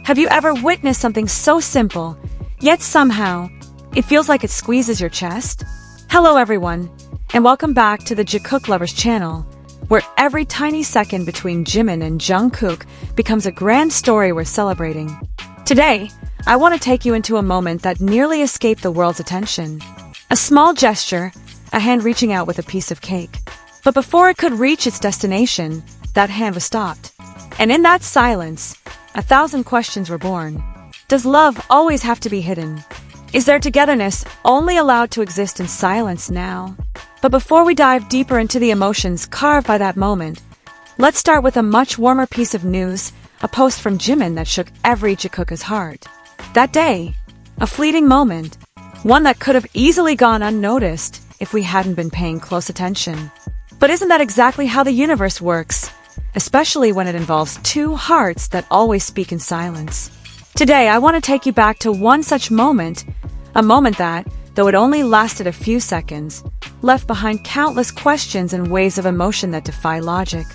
Have you ever witnessed something so simple, yet somehow, it feels like it squeezes your chest? Hello everyone, and welcome back to the Jikook Lovers channel, where every tiny second between Jimin and Jungkook becomes a grand story worth celebrating. Today, I want to take you into a moment that nearly escaped the world's attention. A small gesture, a hand reaching out with a piece of cake. But before it could reach its destination, that hand was stopped. And in that silence, 1,000 questions were born. Does love always have to be hidden? Is their togetherness only allowed to exist in silence now? But before we dive deeper into the emotions carved by that moment, let's start with a much warmer piece of news, a post from Jimin that shook every Jikooka's heart. That day, a fleeting moment, one that could have easily gone unnoticed if we hadn't been paying close attention. But isn't that exactly how the universe works? Especially when it involves two hearts that always speak in silence. Today, I want to take you back to one such moment, a moment that, though it only lasted a few seconds, left behind countless questions and waves of emotion that defy logic.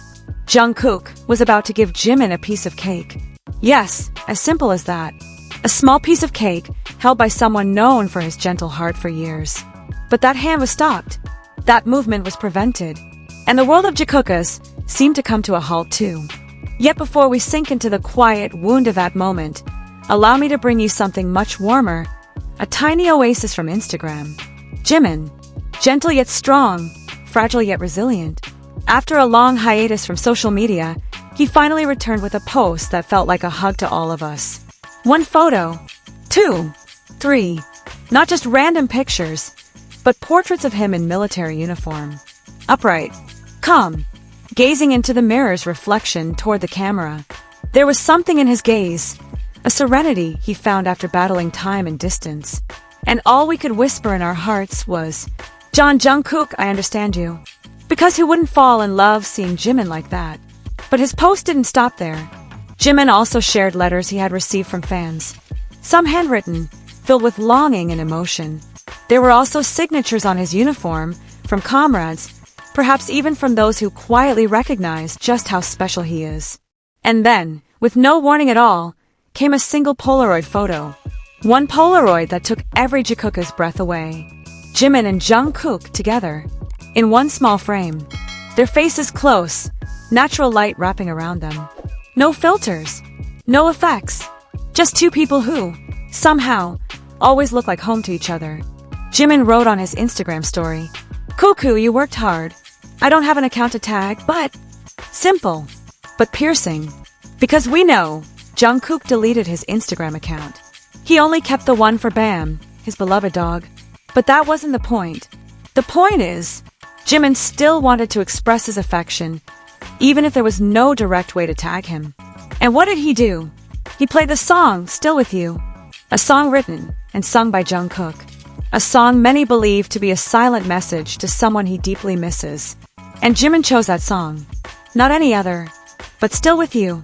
Jungkook was about to give Jimin a piece of cake. Yes, as simple as that. A small piece of cake held by someone known for his gentle heart for years. But that hand was stopped. That movement was prevented. And the world of Jikookas seemed to come to a halt too. Yet before we sink into the quiet wound of that moment, allow me to bring you something much warmer, a tiny oasis from Instagram. Jimin, gentle yet strong, fragile yet resilient. After a long hiatus from social media, he finally returned with a post that felt like a hug to all of us. One photo, 2, 3, not just random pictures, but portraits of him in military uniform. Upright, calm, gazing into the mirror's reflection toward the camera. There was something in his gaze, a serenity he found after battling time and distance. And all we could whisper in our hearts was, Jungkook, I understand you. Because who wouldn't fall in love seeing Jimin like that? But his post didn't stop there. Jimin also shared letters he had received from fans. Some handwritten, filled with longing and emotion. There were also signatures on his uniform, from comrades, perhaps even from those who quietly recognized just how special he is. And then, with no warning at all, came a single Polaroid photo. One Polaroid that took every Jikooka's breath away. Jimin and Jungkook together, in one small frame. Their faces close, natural light wrapping around them. No filters, no effects. Just two people who, somehow, always look like home to each other. Jimin wrote on his Instagram story, Cuckoo, you worked hard. I don't have an account to tag, but simple, but piercing. Because we know, Jungkook deleted his Instagram account. He only kept the one for Bam, his beloved dog. But that wasn't the point. The point is, Jimin still wanted to express his affection, even if there was no direct way to tag him. And what did he do? He played the song, Still With You, a song written and sung by Jungkook. A song many believe to be a silent message to someone he deeply misses. And Jimin chose that song. Not any other, but Still With You.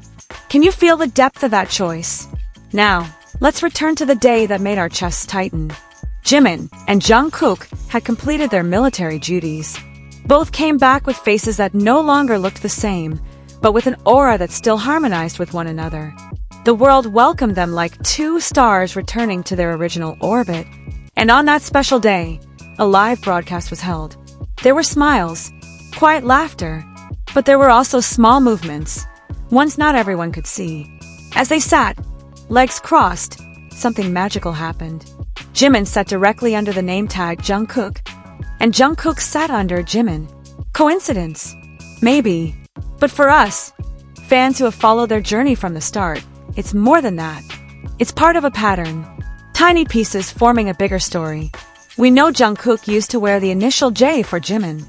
Can you feel the depth of that choice? Now, let's return to the day that made our chests tighten. Jimin and Jungkook had completed their military duties. Both came back with faces that no longer looked the same, but with an aura that still harmonized with one another. The world welcomed them like two stars returning to their original orbit. And on that special day, a live broadcast was held. There were smiles, quiet laughter, but there were also small movements, ones not everyone could see. As they sat, legs crossed, something magical happened. Jimin sat directly under the name tag Jungkook, and Jungkook sat under Jimin. Coincidence? Maybe. But for us, fans who have followed their journey from the start, it's more than that. It's part of a pattern. Tiny pieces forming a bigger story. We know Jungkook used to wear the initial J for Jimin.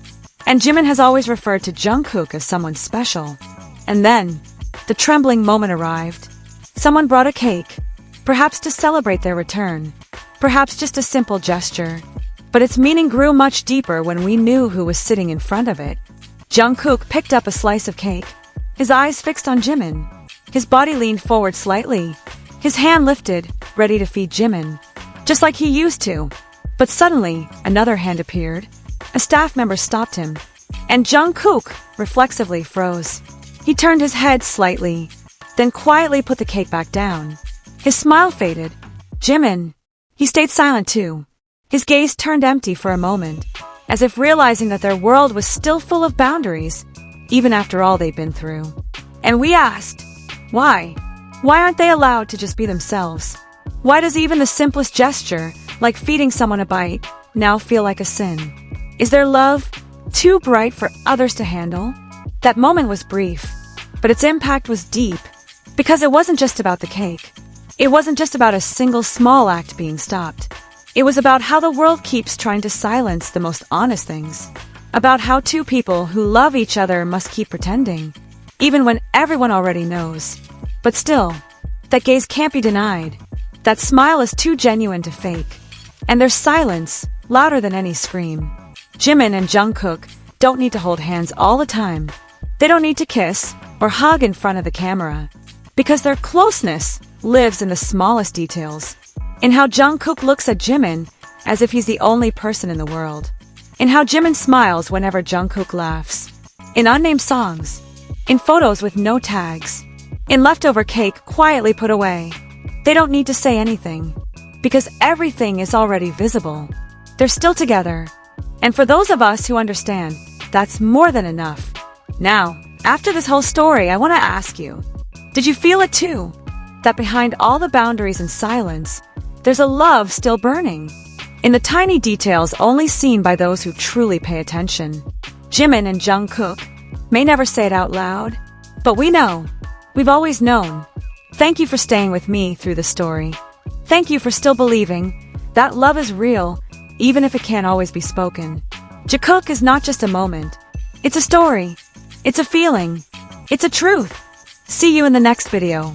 And Jimin has always referred to Jungkook as someone special. And then, the trembling moment arrived. Someone brought a cake, perhaps to celebrate their return. Perhaps just a simple gesture. But its meaning grew much deeper when we knew who was sitting in front of it. Jungkook picked up a slice of cake, his eyes fixed on Jimin. His body leaned forward slightly, his hand lifted, ready to feed Jimin, just like he used to. But suddenly, another hand appeared. A staff member stopped him, and Jungkook reflexively froze. He turned his head slightly, then quietly put the cake back down. His smile faded. Jimin. He stayed silent too. His gaze turned empty for a moment, as if realizing that their world was still full of boundaries, even after all they'd been through. And we asked, why? Why aren't they allowed to just be themselves? Why does even the simplest gesture, like feeding someone a bite, now feel like a sin? Is their love too bright for others to handle? That moment was brief, but its impact was deep, because it wasn't just about the cake. It wasn't just about a single small act being stopped. It was about how the world keeps trying to silence the most honest things. About how two people who love each other must keep pretending, even when everyone already knows. But still, that gaze can't be denied. That smile is too genuine to fake. And their silence, louder than any scream. Jimin and Jungkook don't need to hold hands all the time. They don't need to kiss or hug in front of the camera. Because their closeness lives in the smallest details. In how Jungkook looks at Jimin as if he's the only person in the world. In how Jimin smiles whenever Jungkook laughs. In unnamed songs. In photos with no tags. In leftover cake quietly put away. They don't need to say anything. Because everything is already visible. They're still together. And for those of us who understand, that's more than enough. Now, after this whole story, I want to ask you, did you feel it too? That behind all the boundaries and silence, there's a love still burning. In the tiny details only seen by those who truly pay attention. Jimin and Jungkook may never say it out loud, but we know. We've always known. Thank you for staying with me through the story. Thank you for still believing that love is real, even if it can't always be spoken. Jikook is not just a moment. It's a story. It's a feeling. It's a truth. See you in the next video.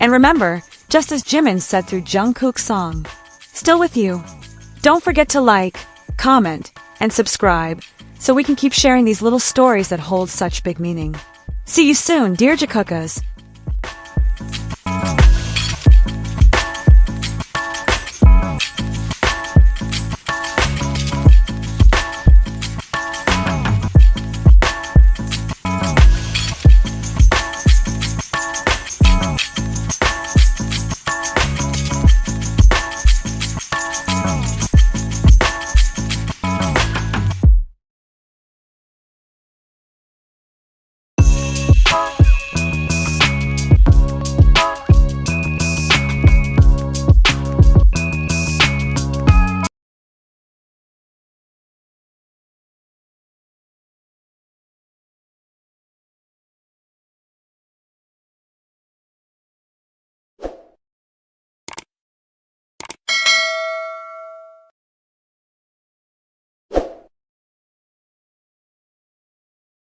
And remember, just as Jimin said through Jungkook's song, still with you. Don't forget to like, comment, and subscribe so we can keep sharing these little stories that hold such big meaning. See you soon, dear Jikookas.